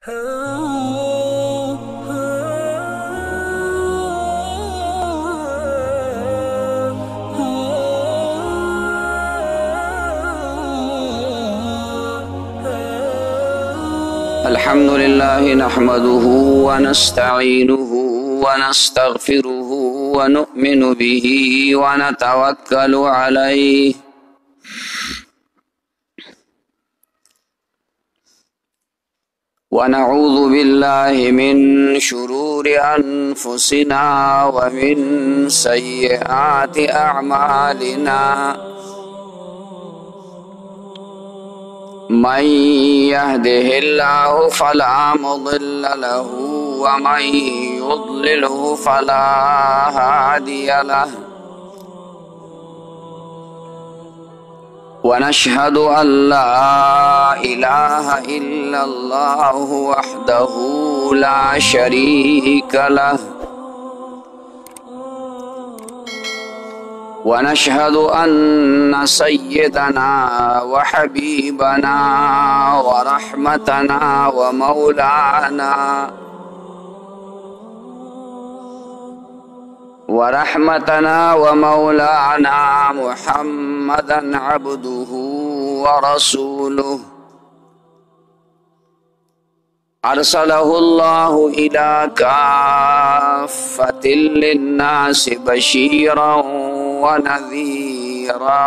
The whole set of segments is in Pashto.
अल्हम्दुलिल्लाह नहमदुहु व नस्तईनुहु व नस्तगफिरुहु व नु'मिनु बिही व नतवक्कलु अलैहि व नऊज़ु बिल्लाहि मिन शुरूरि अनफुसिना व मिन सय्यिआति अअमालिना मन यहदिहिल्लाहु फला मुदिल्ल लहु व मन युद्लिलहु फला हादिय लहु व नशहदु अल्ला इलाहा इल्लल्लाहु वहदहु ला शरीक लहु व नशहदु अन्न सय्यदना व हबीबना व रहमतना व मौलाना मुहम्मदन अब्दुहु व रसूलुहु अरसलहुल्लाहु इला काफ़्फ़तिल लिन्नासि बशीरन व नज़ीरा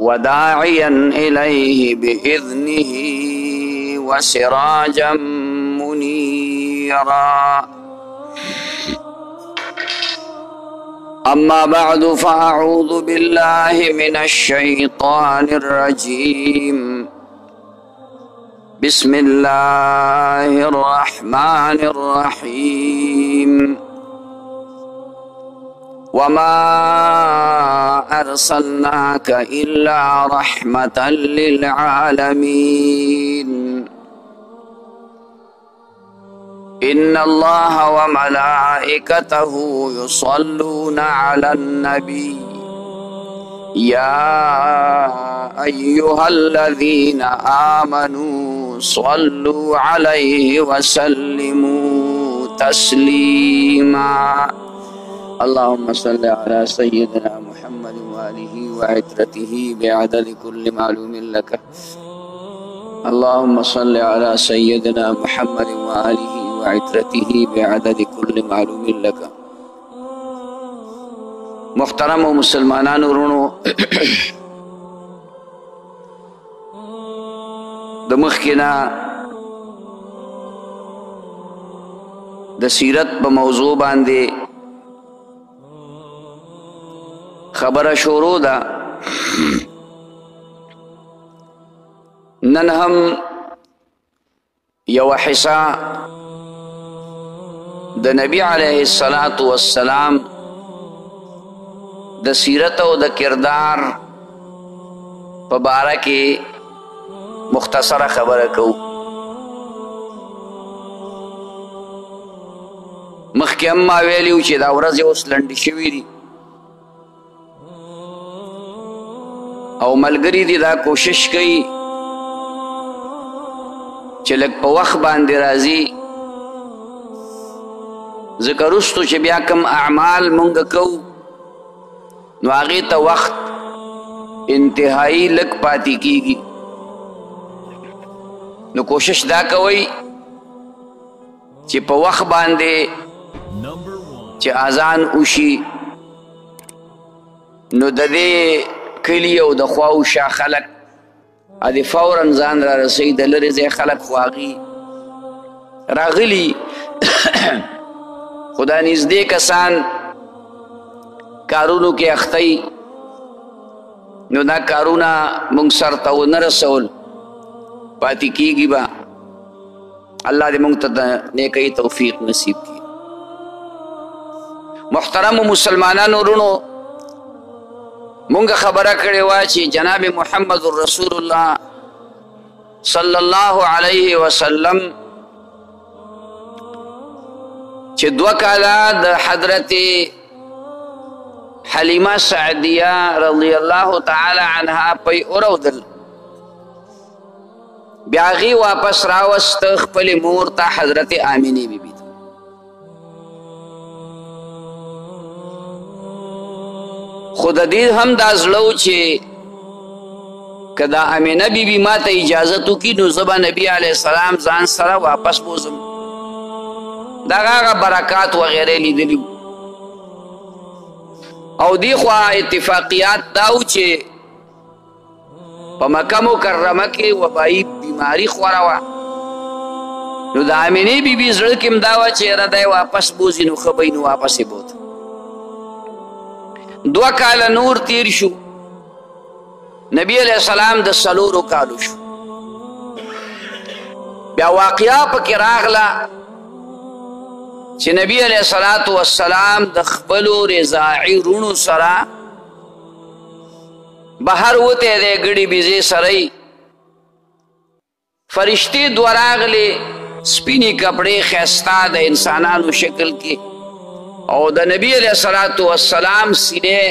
व दाइयन इलैहि बिइज़्निहि व सिराजम मुनीरा अम्मा बअदु फ़अऊज़ु बिल्लाहि मिनश शैतानिर रजीम बिस्मिल्लाहिर रहमानिर रहीम वमा अर्सलनाका इल्ला रहमतल लिल आलमीन इन्नल्लाह व मलाइकतहु युसल्लूना अलन नबी या अय्युहल्लज़ीना आमनू सल्लु अलैहि व सल्लिमू तस्लीमा अल्लाहुम्मा सल्लि अला सय्यिदिना मुहम्मद व आलिहि व इत्रतिहि बिअदद कुल्लि मालूमिन लक अल्लाहुम्मा सल्लि अला सय्यिदिना मुहम्मद व आलिहि व इत्रतिहि बिअदद कुल्लि मालूमिन लक। मुहतरम व मुसलमानानो रुणो द मखिना द सीरत ब मौजू बांदे खबर शोरो दा नन हम यव हिस्सा द नबी अलैहिस्सलातु वस्सलाम द सीरत और द किरदार पबारा के मुख्तसरा खबर को मखके अम्मा वेली चे दा वरज उस लंडी शवी दी और मलगरी दी दा कोशिश कई चलक पवख बांधे राजी ज़िक्रुस्तु चे बिया कम अमाल मुंग को नवागी तो वक्त इंतहाई लग पाती कीगी नो कोशिश दा कोई चे पवख बांधे चे आजान उशी नो ददे कलियो दख्वाउ शा खलक आदि फौरन जान रा रसीद लरिज़े खलक ख्वागी रागली खुदा निज़दे कसान कारूनों के अख्तई नो ना कारूना मुंगसर तो न रसोल पाती की बा अल्लाह दे मुंगतद ने कई तौफीक नसीब की। मुहतरम मुसलमानानो रुणो मुंग खबर करे वाची जनाब मुहम्मदुर रसूलुल्लाह सल्लल्लाहु अलैहि वसल्लम चे दुआ काला द हजरत हलीमा सअदिया रज़ियल्लाहु ताला अन्हा पई औरदल بیا هغې واپس راوسته خپلې مور ته حضرت آمینې بیبي ته. خو د دې هم دا زړه و چې که دا امینه بیبي ما ته اجازت وکړي نو زه به نبي علیه السلام ځان سره واپس بوزم. دغه هغه برکات وغیرې لیدلي او دې خوا اتفاقیات دا و چې په مکه مکرمه کې وبایي بیماري خوره وه نو د امینې بیبي زړه کې هم دا وه چې یاره دی واپس بوځي نو ښه به نو واپس یې بوت. 2 کاله نور تیر شو نبی علیہ السلام د 4 کالو شو. بیا واقعه پکې راغله چې نبی علیہ السلام د خپلو رضاعي رونو سره بهر وتی دی ګړي بیزې سره فرشتې دوه راغلې سپینې کپړې ښایسته د انسانانو شکل کې او د نبی علیہ السلام سینې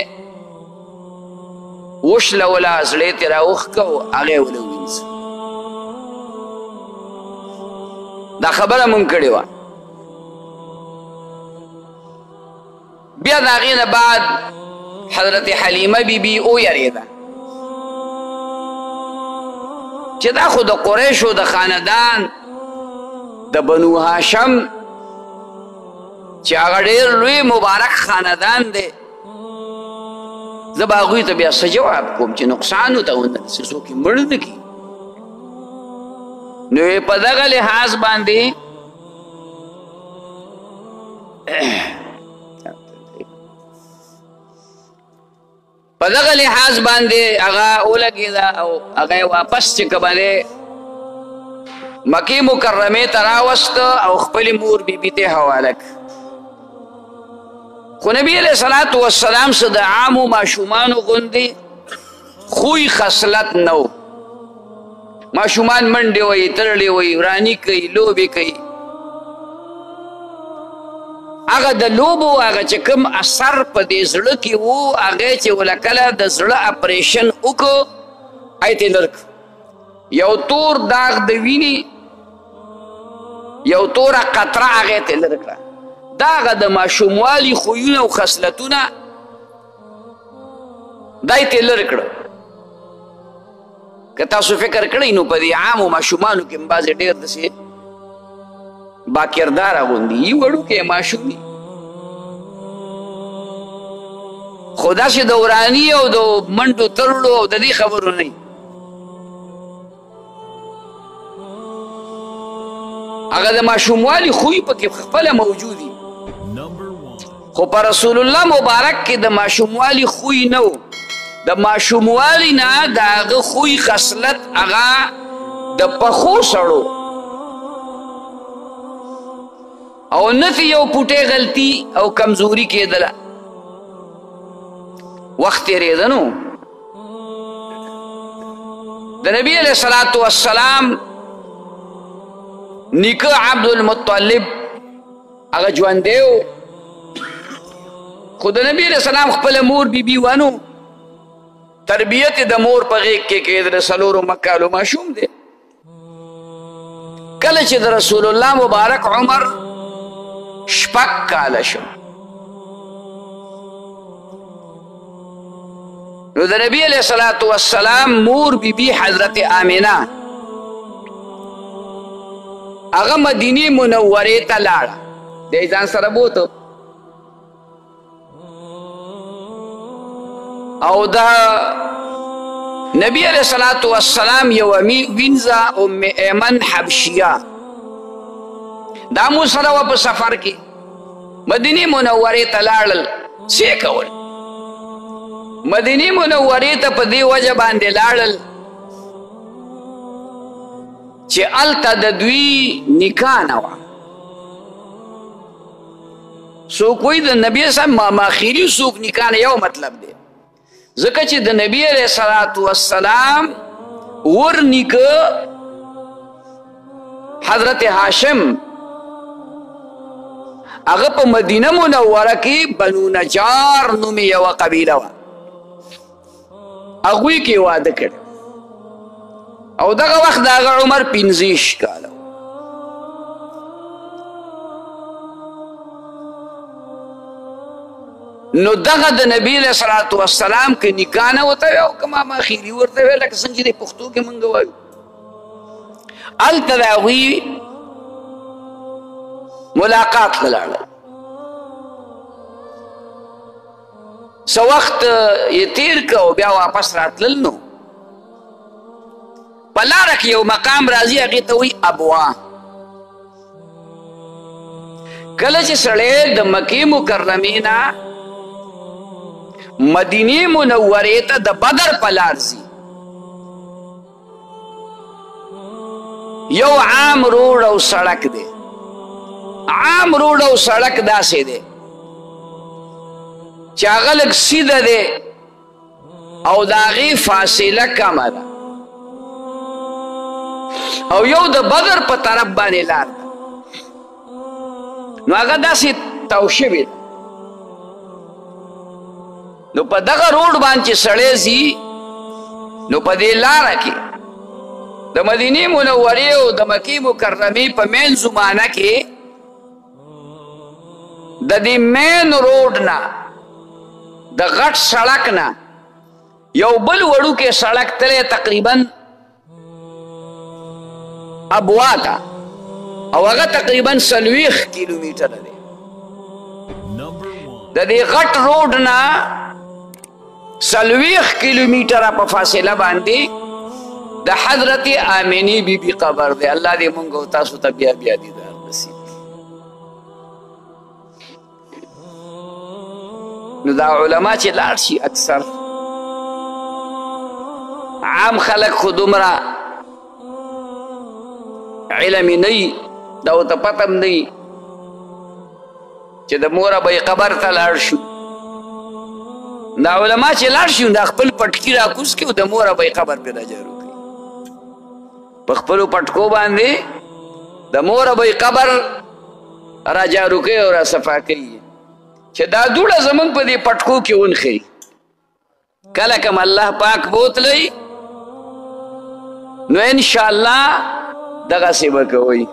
وشلوله زړې ترې راوښکه او هغې ونه ووینځه. دا خبره مونږ کړې وه. بیا د هغې نه بعد حضرت حلیمه بیبي ویرېده چې دا خو د قریشو د خاندان د بنو هاشم چې هغه ډېر لوی مبارک خاندان دی زه به هغوی ته بیا څه جواب کوم چې نقصان ورته ونه رسي څوک یې مړ نه کړي. نو په دغه لحاظ باندې هغه ولګېده او هغه یې واپس چې کومه دی مکې مکرمې ته راوسته او خپلې مور بیبي ته یې حواله کړه. خو نبی علیہ السلام څه د عامو ماشومانو غوندې خوی خصلت نه و. ماشومان منډې وهي تړلې وهي وراني کوي لوبې کوي. هغه د لوبو هغه چې کوم اثر په دې زړه کې و هغې چې ولکله د زړه اپریشن وکړو هغې ته یې لرې کړو. یو تور داغ د وینې یو توره قطره هغې ته یې لرې کړه. دا هغه د ماشوموالي خویونه او خصلتونه دا یې ته یې لرې کړه. که تاسو فکر کړئ نو په دې عامو ماشومانو کې هم بعضې ډېر داسې باکرداره غوندي یي وړوکی ماشوم وي خو داسې د وراني او د منډو تړلو او د دې خبرو نه هغه د ماشوموالي خوی پکې خپله موجود وي. خو په رسول الله مبارک کې د ماشوموالي خوی نه و. د ماشوموالي نه د هغه خوی خصلت هغه د پخو سړو او نه فی یو پوټې غلطي او کمزوري کېدله. وخت تېرېده نو د نبي علیه السلام نیکه عبدالمطلب هغه ژوندی و خو د نبي علیه السلام خپله مور بیبي ونه تربیت د مور په غېږ کې کېده. د 4 کالو ماشوم دی. کله چې د رسول الله مبارک عمر 6 کاله شو نو د نبي علیه السلام مور بیبي حضرت آمینه هغه مدینې منورې ته لاړه. دی ځان سره بوته او د نبي علیه السلام یوه وینځه ام ایمن حبشیه دا مو سره وه په سفر کې مدینې منورې ته لاړل. څه یې کول؟ مدینې منورې ته په دې وجه باندې لاړل چې هلته د دوی نکاح نه وه. څوک وایي د نبي صاحب ماخیري څوک نکاح نه یو مطلب دی ځکه چې د نبي علیه السلام ور نیکه حضرت هاشم هغه په مدینه منوره کې بنو نجار نومې یوه قبیله وه. هغوی کې واده کړ او دغه وخت د هغه عمر 15 کاله نو دغه د نبی علیه الصلاة والسلام که نکاح نه ورته وی او که ما خیري ورته وی لکه څنګه چې د پښتو کې مونږ وایو هلته د هغوی ملاقات ته لاړل څه وخت یې تیر که او بیا واپس راتلل نو په لاره کې یو مقام راځي هغې ته وایي ابوا کله چې سړی د مکې مکرمې نه مدینې منورې ته د بدر په لار ځي یو عام روډ او سړک دی عام روډ او سړک داسې دی چې هغه لږ سیده دی او د هغې فاصله کمه ده او یو د بدر په طرف باندې لار ده نو هغه داسې تاو شوې ده نو په دغه روډ باندې چې سړی ځي نو په دې لاره کې د مدینې منورې او د مکې مکرمې په مین زمانه کې د دې مین روډ نه د غټ سړک نه یو بل وړوکی سړک تلی تقریبا ابوا ته او هغه تقریبا 40 کیلومیټره دی د دې غټ روډ نه 40 کیلومیټره په فاصله باندې د حضرت آمینی بی بی قبر دی الله دې مونږ او تاسو ته بیا بیا دیدار نصیب نو دا علما چې لاړ شي اکثر عام خلک خو دومره علمي نه وي دا ورته پته هم نه وي چې د موره به یې قبر ته لاړ شو دا علما چې لاړ شي دا خپل پټکي راکوز کړي او د موره به یې قبر پې راجارو کړي په خپلو پټکو باندې د موره به یې قبر راجارو کوي او راصفا کوي چې دا دوړه زمونږ په دې پټکو کې ونښي کله کوم الله پاک بوتلی نو انشاءالله دغسې به کوئ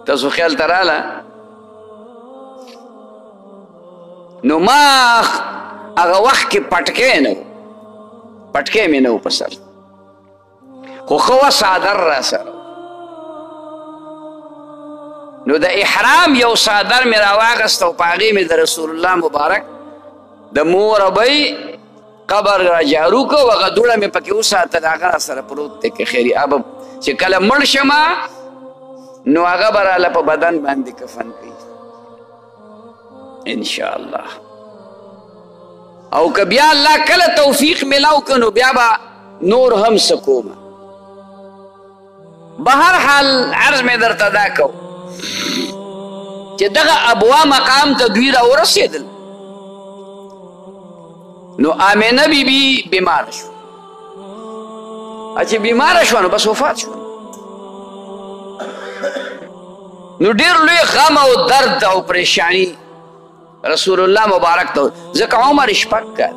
تاسو خیال ته راله نو ما هغه وخت کې پټکی نه و پټکی مې نه و په سر خو ښه وه څادر را سره نو د احرام یو څادر مې راواغست او په هغې مې د رسول الله مبارک د موربۍ قبر را جارو کو هغه دوړه مې پکې وساتل هغه را سره پروت دی که خیري ابه چې کله مړ شمه نو هغه به راله په بدن باندې کفن کوي انشاءالله او که بیا الله کله توفیق میلاو که نو بیا به نور هم څه کومه به هر حال عرض مې درته دا کو چې دغه ابوا مقام ته دوی را ورسېدل نو آمینه بیبي بیماره شو چې بیماره شوه نو بس وفات شوه نو ډېر لوی غم او درد او پریشانی رسول الله مبارک ته ځکه عمر 6 کاله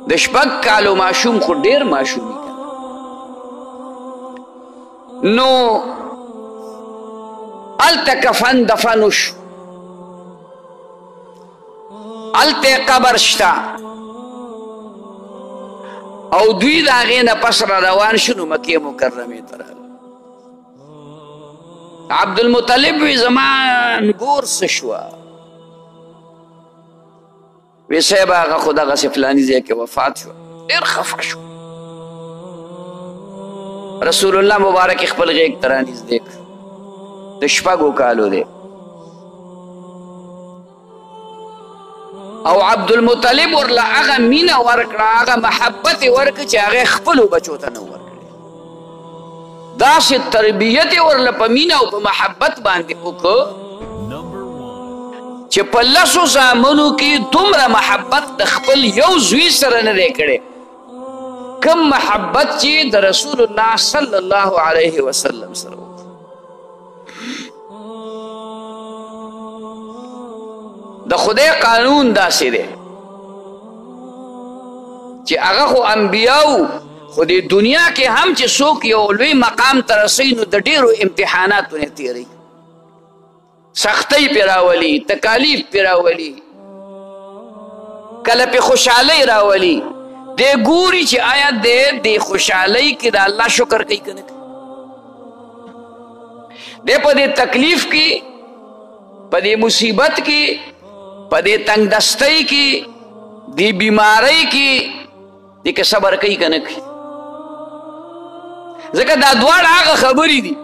د 6 کالو ماشوم خو ډېر ماشومي که نو هلته کفن دفن وشو هلته قبر شته او دوی د هغې نه پس را روان شو نو مکې مکرمې ته راغلل عبدالمطلب وی زما نګور څه شوه وی صاحب هغه خو دغسې فلاني ځای کې وفات شوه ډېر خفه شو رسول الله مبارک خپل غیږ ته رانږدې کړ د 6 کالو دی او عبدالمطلب ورله هغه مینه ورکړه هغه محبت یې ورکړه چې هغې خپلو بچو ته نه ورکړې داسې تربیت یې ورله په مینه او په محبت باندې وکړه چې په 10 زامنو کې دومره محبت د خپل یو زوی سره نه دی کړی کم محبت چې د رسول الله صلی الله علیه وسلم سره د خدای قانون داسې دی چې هغه خو انبیاو خو دې دنیا کې هم چې څوک یو لوی مقام ته رسوي نو د ډېرو امتحاناتو نه تېروي، سختۍ پې راولي، تکالیف پې راولي، کله پې خوشحالۍ راولي. دی ګوري چې آیا دی د خوشحالۍ کې د الله شکر کوي که نه کوي. دی په دې تکلیف کې، په دې مصیبت کې، په دې تنګ دستۍ کې، دې بیمارۍ کې دی که صبر کوي که نه کوي. ځکه دا دواړه هغه خبرې دي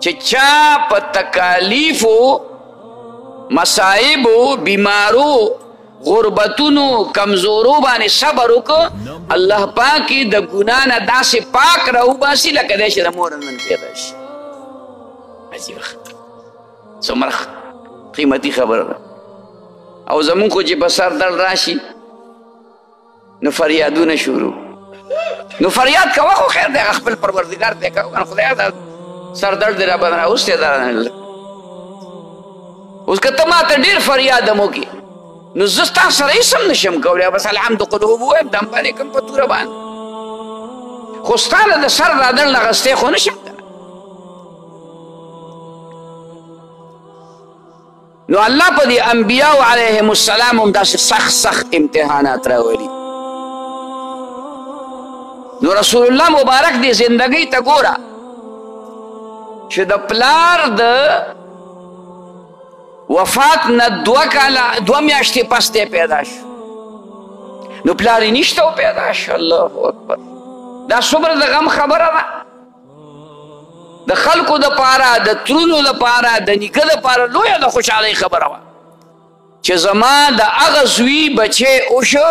چې چا په تکالیفو، مصائبو، بیمارو، غربتونو، کمزورو باندې صبر وکړه، الله پاک یې د ګناه نه داسې پاک راوباسي لکه دی چې د مور نن پیدا شي. عجیبه څومره قیمتي خبره ده. او زمونږ خو چې په سر درد راشي نو فریادونه شروع، نو فریاد کوه خو خیر دی، هغه خپل پروردګار ته کوه، خدایه دا سر درد دی راباندې راوستی دا. اوس که ته ما ته ډېر فریاد هم وکړي نو زه ستا سره هېڅ هم نشم کولی، بس الحمد قلوب ووایم دم باندې کوم په توره باندې، خو ستا له د سر دا درد اخیستی خو نشم که نه. نو الله په دې انبیاو علیهم السلام هم داسې سخت سخت امتحانات راولي. نو رسول الله مبارک دې زندګۍ ته ګوره چې د پلار د وفات نه 2 میاشتې پس دی پیدا شو، نو پلار یې نشته او پیدا شو. الله اکبر، دا څومره د غم خبره ده. د خلکو دپاره، د ترونو دپاره، د نیکه دپاره لویه د خوشحالۍ خبره وه چې زما د هغه زوی بچی وشو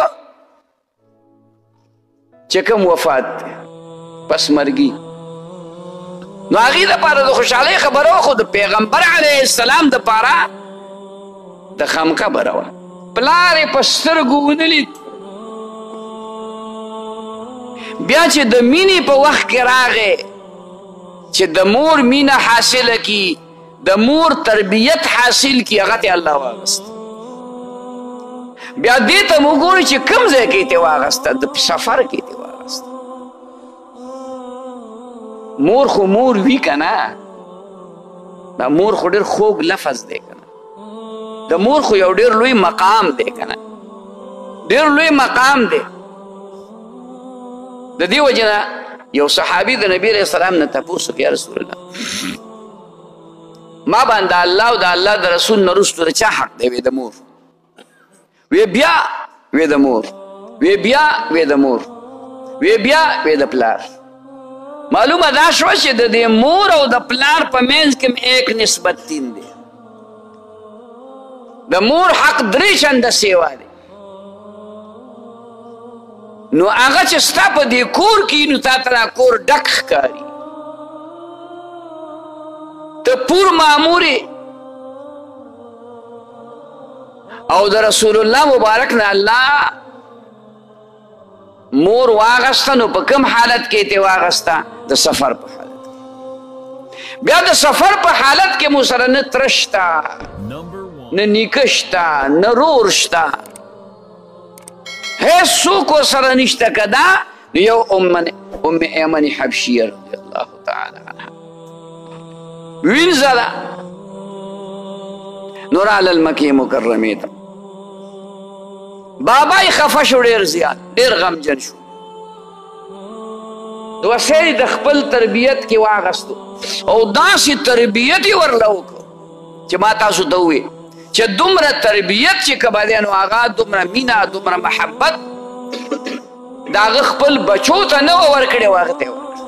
چې کوم وفات دی پس مرګي. نو هغې دپاره د خوشحالۍ خبره وه، خو د پیغمبر علیه السلام دپاره د غم خبره وه. پلار یې په سترګو ونه لید، بیا چې د مینې په وخت کې راغی چې د مور مینه حاصله کی، د مور تربیت حاصل کی، هغه ته الله واغست. بیا دې ته مو ګوري چې کوم ځای کې ته واغسته، د سفر کې ته واغسته. مور خو مور وي که نه، دا مور خو ډېر خوږ لفظ دی که نه، د مور خو یو ډېر لوی مقام دی که نه، ډېر لوی مقام دی. د دې وجې نه یو صحابي د نبی علیه السلام نه تپوس وکړ، یا رسول الله ما باندې الله او د الله د رسول نه وروسته د چا حق دی؟ وی د مور. وی بیا؟ وی د مور. وی بیا؟ وی د مور. وی بیا؟ وی د پلار. معلومه دا شوه چې د دې مور او د پلار په منځ کې ایک نسبت 3 دی. د مور حق 3 چنده سیوا دی. نو هغه چې ستا په دې کور کې نو تا ته دا کور ډک ښکاري، ته پور مامور او د رسول الله مبارک نه الله مور واغسته. نو په کوم حالت کې ته واغسته؟ د سفر په حالت کې. بیا د سفر په حالت کې مو سره نه تره شته، نه نیکه شته، نه رور شته، هیڅ څوک ورسره نشته که دا نو یو ام ایمن حبشیه رضی الله تعالی عنها وینځه ده. نو راله مکې مکرمې ته، بابا یې خفه شو، ډېر زیات، ډېر غمجن شو. وسې د خپل تربیت کې واغستو او داسې تربیت یې ورله وکړو چې ما تاسو ته وویل چې دومره تربیت چې که به دی نو هغه دومره مینه، دومره محبت د هغه خپل بچو ته نه وه ورکړې، هغه ته یې ورکړه.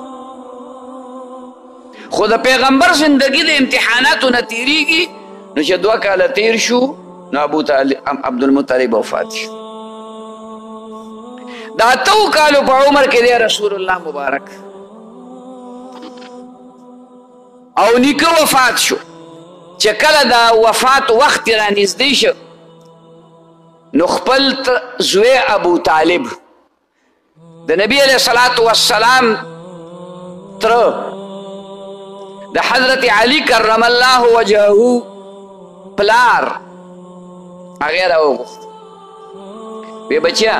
خو د پیغمبر زندګي د امتحاناتو نه تېرېږي نو چې 2 کاله تېر شو نو عبدالمطلب وفات شو. د 8 کالو په عمر کې دی رسول الله مبارک او نیکه وفات شو. چې کله د وفات وخت را نږدې شو نو خپل زوی ابو طالب د نبی علیه الصلاة والسلام تره د حضرت علی کرم الله وجهه پلار هغې راوغوښت. وی بچیا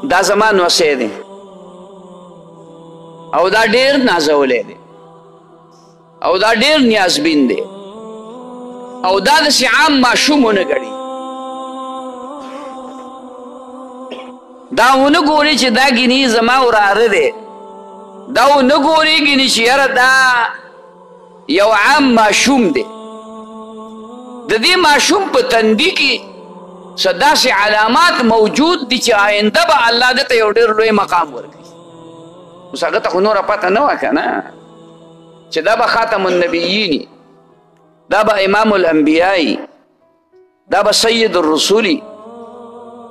دا زما نوسی دی او دا ډېر نازولی دی او دا ډېر نیازبین دی او دا داسې عام ماشوم ونه ګڼي دا ونه ګوري چې دا ګیني زما وراره دی دا ونه ګوري ګیني چې یاره دا یو عام ماشوم دی د دې ماشوم په تندي کې څه داسې علامات موجود دي چې آینده به الله ده ته یو ډېر لوی مقام ورکوي اوس هغه ته خو نوره پته نه وه که نه چې دا به خاتم النبیین دا به امام الانبیاء دا به سید الرسول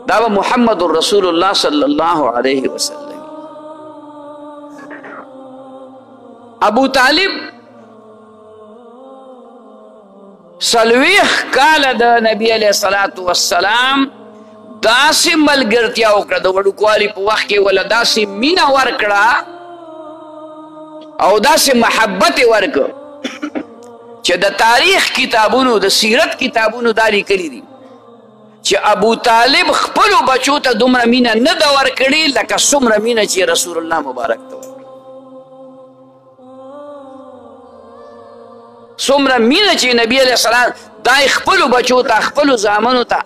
دا به محمد رسول الله صلی الله علیه وسلم ابو طالب سلویخ کال د نبی علیه الصلاة والسلام داسې ملګرتیا وکړه د وړوکوالي په وخت کې ولا داسې مینه ورکړه او داسې محبت یې ورکړه چې د تاریخ کتابونو د سیرت کتابونو دا لیکلي دي چې ابو طالب خپلو بچو ته دومره مینه نه ده ورکړې لکه څومره مینه چې رسول الله مبارک ته څومره مینه چې نبی علیه السلام دا یې خپلو بچو ته خپلو زامنو ته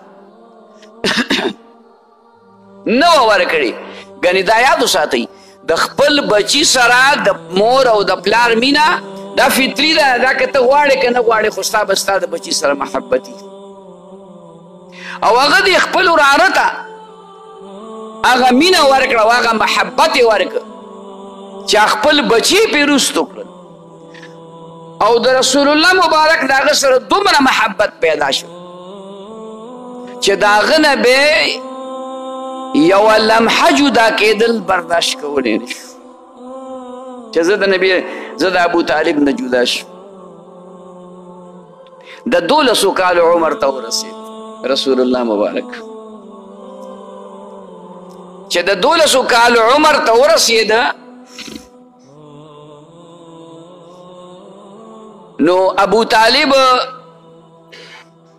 نه وه ورکړې ګنې دا یاد وساتئ د خپل بچي سره د مور او د پلار مینه دا فطري ده دا که ته غواړې که نه غواړې خو ستا به ستا د بچي سره محبت وي او هغه د خپل وراره ته هغه مینه ورکړه او هغه محبت یې ورکړه چې خپل بچي یې پرې رسطو کړل او د رسول الله مبارک د هغه سره دومره محبت پیدا شو چې د هغه نه به یوه لمحه جدا کېدل برداشت کولی نه شو چې زه د ابو طالب نه جدا شو د 12 کالو عمر ته ورسېد رسول الله مبارک چې د 12 کالو عمر ته ورسېده نو ابو طالب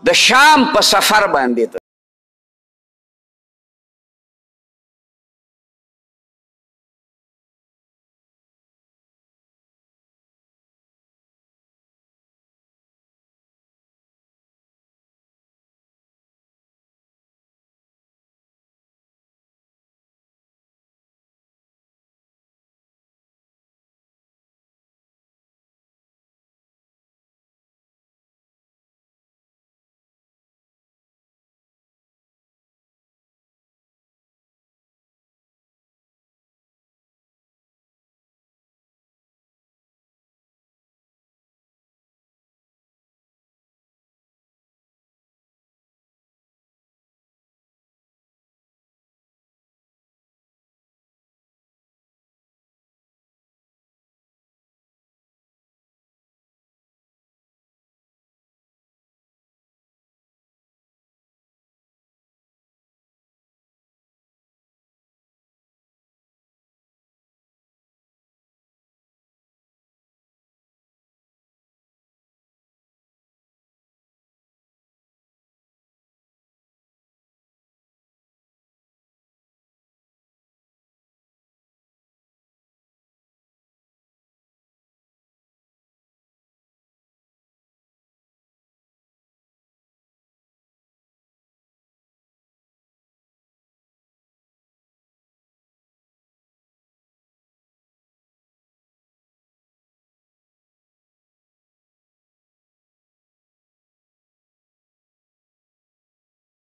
د شام په سفر باندې ته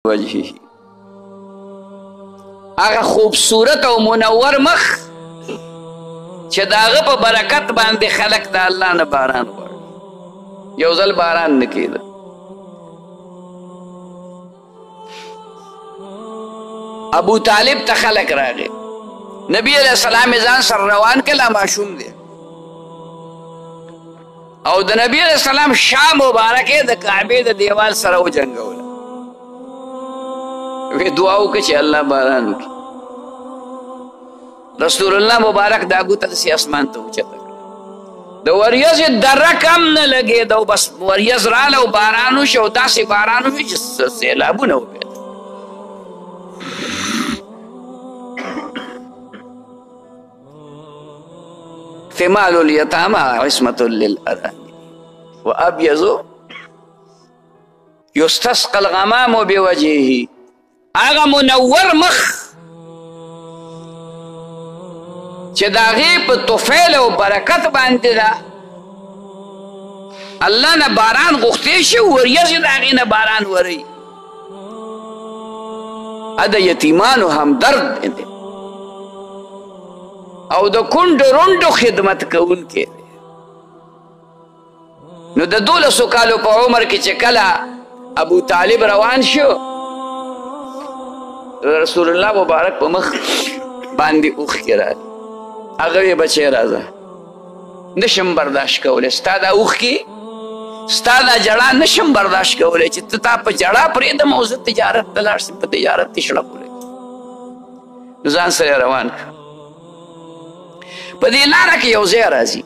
وجهه هغه خوبصورت او منور مخ چې د هغه په برکت باندې خلک د الله نه باران غواړي یو ځل باران نه کېده ابو طالب ته خلک راغی نبی علیه السلام ځان سره روان کله ماشوم دی او د نبی علیه السلام شا مبارکې د کعبې د دیوال سره وجنګوله وی دعا وکړه چې الله باران وکړي رسول الله مبارک دا ګوته داسې اسمان ته اوچته کړه د وریځې دره کم نه لګېده او بس وریځ راله او باران وشو او داسې باران وشو چې سیلابونه وپېده احتمال الیتامى عصمة للأرامل وأبيض يستسقى الغمام بوجهه. هغه منور مخ چې د هغې په طفیل او برکت باندې ده الله نه باران غوښتی شي وریځې د هغې نه باران وري. د یتیمانو همدرد دی او د کونډو رونډو خدمت کوونکی دی. نو د 12 کالو په عمر کې چې کله ابو طالب روان شو رسول الله مبارک په مخ باندې اوښکې راغلې. هغه وی بچی راځه نشم برداشت کولی ستا دا اوښکې ستا دا جړه نشم برداشت کولی چې ته تا په جړه پرېږدم او زه تجارت ته لاړ شم په تجارت تشړه کولی. نو ځان سره روان کړه. په دې لاره کې یو ځای راځي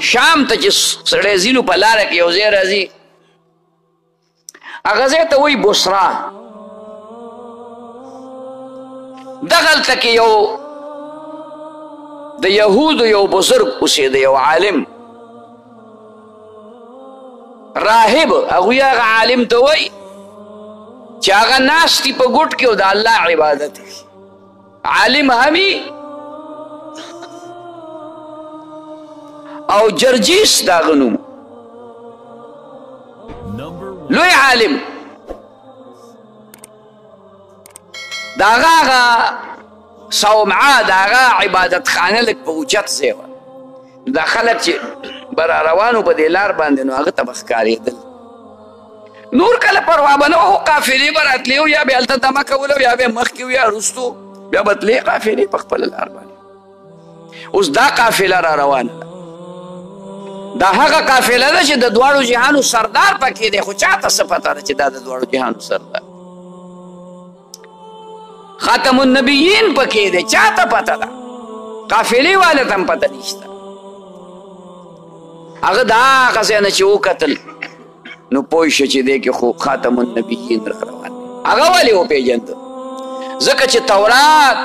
شام ته چې سړی ځي نو په لاره کې یو ځای راځي هغه ځای ته وایي بصرا. دغلته کې یو د یهودو یو بزرګ اوسېده یو عالم راهب. هغوی هغه عالم ته وایي چې هغه ناست دي په ګوټ کې او د الله عبادت کوي. عالم همي او جرجیس دا هغه نوم لوی عالم. د هغه صومعه د هغه عبادت خانه لږ په اوچت ځای وه. دا خلک چې به را روانو په دې لار باندې نو هغه ته به ښکارېدل. نور کله پروا به نه وه قافلې به راتلې او یا به هلته دمه کوله یا به مخکې یا وروستو بیا به تلې قافلې په خپله لار باندې. اوس دا قافله را روانه ده دا هغه قافله ده چې د دواړو جهانو سردار پکې دی خو چاته څه پته ده چې دا د دواړو جهانو سردار خاتم النبیین پکې دی چاته پته ده قافلې والا ته هم پته نشته. هغه د هغه ځای نه چې وکتل نو پوه شه چې دی کې خو خاتم النبیین را روان دی. هغه ولې وپېژنده ځکه چې تورات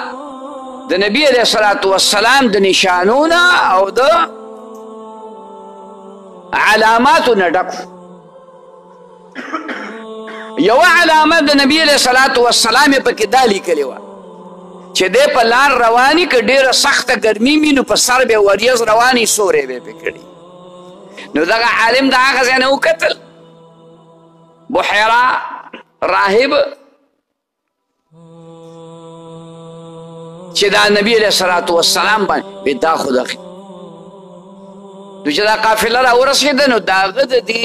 د نبي علیه الصلاة والسلام د نشانونه او د علاماتو نه ډک. یوه علامه د نبي علیه الصلاة والسلام یې پکې دا لیکلې وه چې دی په لار رواني که ډېره سخته ګرمي وي نو په سر به وریځ رواني سوری به یې پې کړي. نو دغه عالم د هغه ځای نه وکتل بحیرا راهب چې دا نبي علیه الصلاة والسلام باندې دا خو د نو چې دا قافله را ورسېده نو د هغه د دې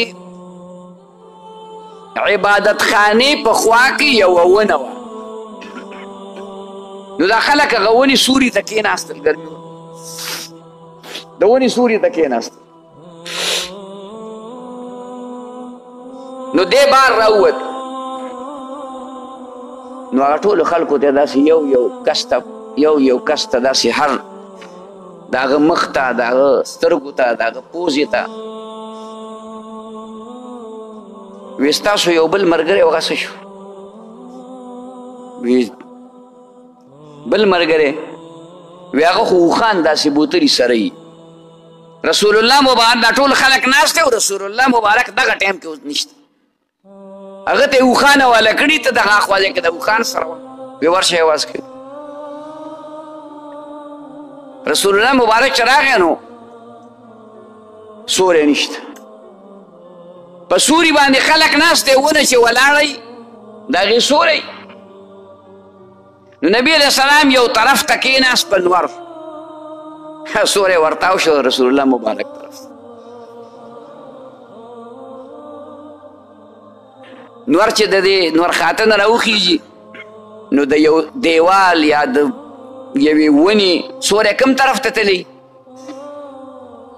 عبادت خانې په خوا کې یوه ونه وه. نو دا خلک هغه ونې سوري ته کېناستل ګرمي وه د ونې سوري ته کېناستل. نو دې بار راووت نو هغه ټولو خلکو ته داسې یو کس ته داسې هر د هغه مخ ته د هغه سترګو ته د هغه پوزې ته وی ستاسو یو بل ملګری هغه څه شو وی بل ملګری وی هغه خو اوښان داسې بوتلي سره یي. رسول الله مبارک دا ټول خلک ناست دی او رسول الله مبارک دغه ټایم کې اوس نشته. هغه ته یې اوښانه والا کړي ته دغه اخوا ځای کې د اوښان سره وه وی ورشه یې واز کړي. رسول الله مبارک چې راغی نو سوری نشته په سوري باندې خلک ناست دی ونه چې ولاړی د هغې سوری. نو نبي علیه السلام یو طرف ته کېناست په نور سوری ورتاو شو رسول الله مبارک طرف نور چې د دې نور خاته نه راوخیږي نو د یو دیوال یا د یوې ونې سوری کوم طرف ته تللی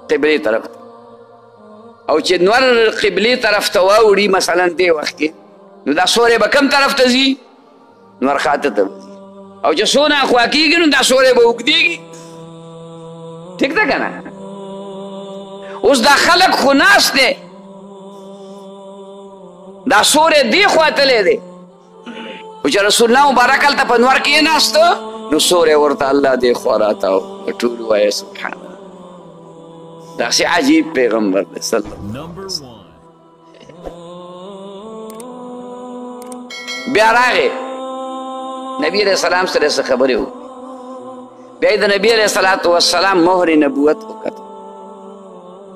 قبلې طرف ته او چې نور قبلې طرف ته واوړي مثلا دې وخت کې نو دا سوری به کوم طرف ته ځي نور خاته ته او چې څونه اخوا کېږي نو دا سوری به اوږدېږي. ټیک ده که نه؟ اوس دا خلک خو ناست دی دا سوری دې خوا تلی دی خو چې رسول الله مبارک هلته په نور کېناسته نو سوری ورته الله دې خوا راتاو ټول وایه سبحان الله. داسې عجیب پیغمبر دی صلی الله علیه وسلم. بیا راغی نبی علیہ السلام سره څه خبرې وکړې. بیا یې د نبی علیہ الصلاة والسلام مهر نبوت وکړ.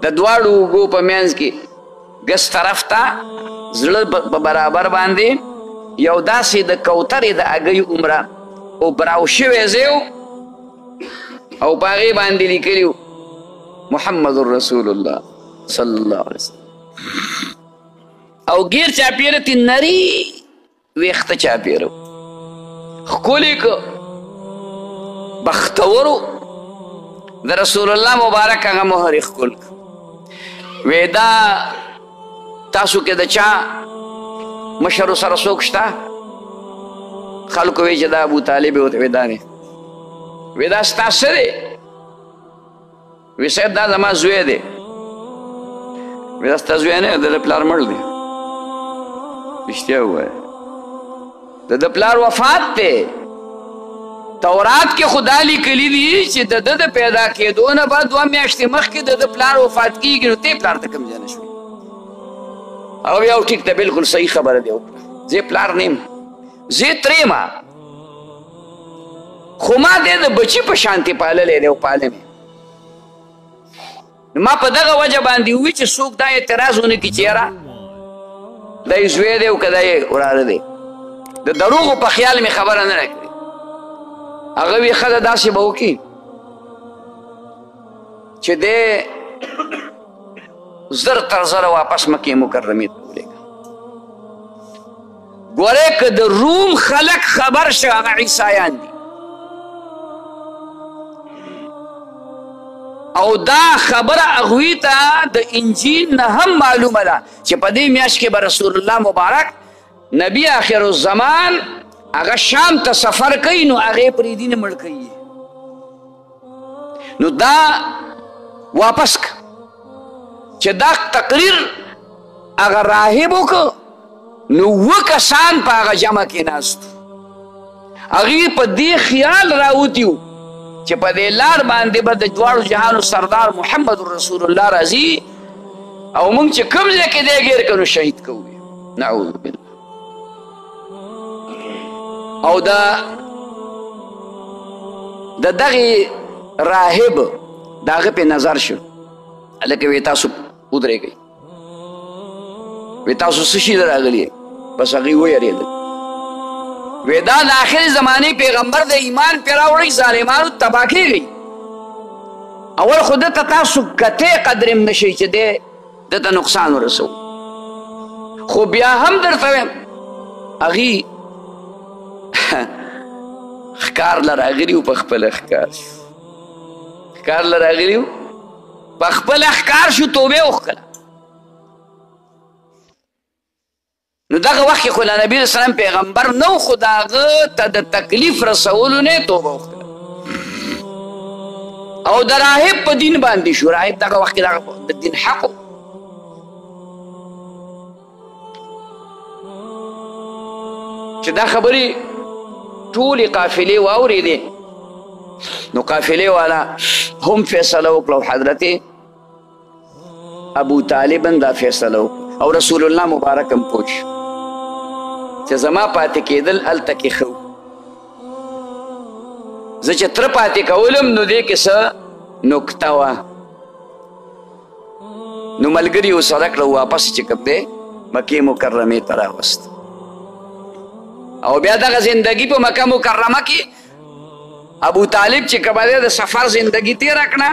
د دواړو اوږو په منځ کې ګس طرف ته زړه په برابر باندې یو داسې د کوترې د هګۍ عمره او براو شوی ځای او په هغې باندې لیکلي محمد رسول الله صلی الله علیه وسلم. او ګیر چاپېره تې نري ویښته چاپېره ښکلي که بختورو د رسول الله مبارک هغه مهر یې ښکل وی دا تاسو کې د چا مشر سره څوک شته؟ خلکو وی چې دا ابو طالب یې ورته وی دا دی. وی دا ستا څه دی؟ وی صاحب دا زما زوی دی. وی دا ستا زوی نه دی، د پلار مړ دی. رښتیا ووایه د پلار وفات دی. تورات کې خدا لیکلی دي چې د ده د پیدا کېدو نه بعد 2 میاشتې مخکې د پلار وفات کېږي، نو ته پلار ته کوم ځای نه شوې؟ او بیا ټیک ته بلکل صحیح خبره دی وکړه. زه پلار نه یم، زه ترې یم، خو ما دی د بچي په شانتې پاللی دی او پالم یې. ما په دغه وجه باندې ووي چې څوک دا اعتراض ونه کړي چې یاره دا یې زوی دی او که دا یې وراره دی. د دروغو په خیال مې خبره نه راکړي. هغه وی ښه ده داسې به وکړي چې دی زر تر زره واپس مکې مکرمې ته ولېږه. ګورې که د روم خلک خبر شه هغه عیسایان دي او دا خبره هغوی ته د انجیل نه هم معلومه ده چې په دې میاشت کې به رسول الله مبارک نبی آخر الزمان هغه شام ته سفر کوي، نو هغې پرېږدي نه مړ کوي. نو دا واپس که چې دا تقریر هغه راهب وکړه، نو 2 کسان په هغه جمع کې ناستو. هغوی په دې خیال راوتي وو چې په دې لار باندې به د دواړو جهانو سردار محمد رسول الله راځي او موږ چې کوم ځای کې دی ګیر کړو شهید کوو. نعوذ بالله. او د دغې راهب د هغه پې نظر شو. هلکه وی تاسو ودرېږئ، وی تاسو څه شي ته راغلي یې؟ بس هغوی ویرېدل. وی دا د آخرې زمانې پیغمبر د ایمان پې راوړئ، ظالمانو تباه کېږئ. اول خو ده ته تاسو کتی قدر هم نه شئ چې دی ده ته نقصان ورسوو. خو بیا هم درته ویم هغوی ښکار له راغلي وو، په خپله ښکار شو. ښکار له راغلي وو، په خپله ښکار شو، توبې وښکله. نو دغه وخت کې خو له نبي علیه السلام پیغمبر نه و، خو د هغه ته د تکلیف رسولو نه توبه وښکله او د راهب په دین باندې شو. راهب دغه وخت کې د دین حق و. چې دا خبرې ټولې قافلې واورېدې، نو قافلې والا هم فیصله وکړه، حضرت ابو طالب هم دا فیصله وکړه او رسول الله مبارک هم پوه شو چې زما پاتې کېدل هلته کې ښه و. زه چې تره پاتې کولم نو دې کې څه نکته وه. نو ملګري ورسره کړه، واپس چې کوم دی مکې مکرمې ته راوست. او بیا دغه زندگی په مکه مکرمه کې ابو طالب چې کومه دی د سفر زندگی تېره کړه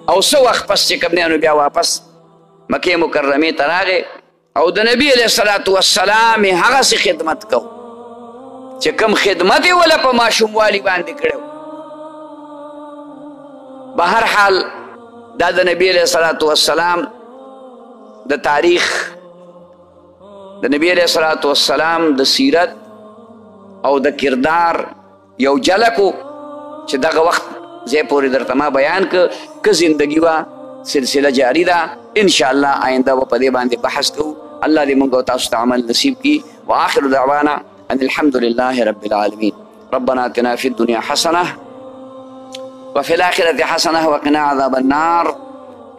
او څه وخت پس چې کوم دی نو بیا واپس مکې مکرمې ته راغی او د نبي علیه الصلاة والسلام یې هغسې خدمت کو چې کوم خدمت یې وله په ماشوموالي باندې کړی و. به هر حال دا د نبي علیه الصلاة والسلام د تاریخ د نبي علیه الصلاة والسلام د سیرت او د کردار یو جلکو چې دغه وخت ځای پورې درته ما بیان که زندگی وه سلسله جاری ده. انشاءالله آینده به په دې باندې بحث کوو. الله دې موږ او تاسو ته عمل نصیب کړي. واخر دعوانا ان الحمد لله رب العالمين. ربنا اتنا في الدنيا حسنه وفي الاخره حسنه وقنا عذاب النار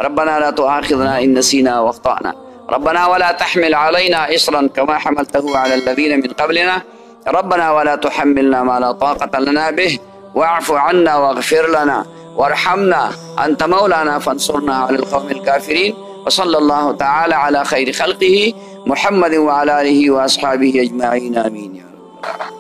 ربنا لا تؤاخذنا إن نسينا واخطأنا. ربنا ولا تحمل علينا إصرا كما حملته على الذين من قبلنا. ربنا ولا تحملنا ما لا طاقة لنا به واعف عنا واغفر لنا وارحمنا أنت مولانا فانصرنا على القوم الكافرين. وصلى الله تعالى على خير خلقه محمد وعلى آله وأصحابه أجمعين. آمين يا رب.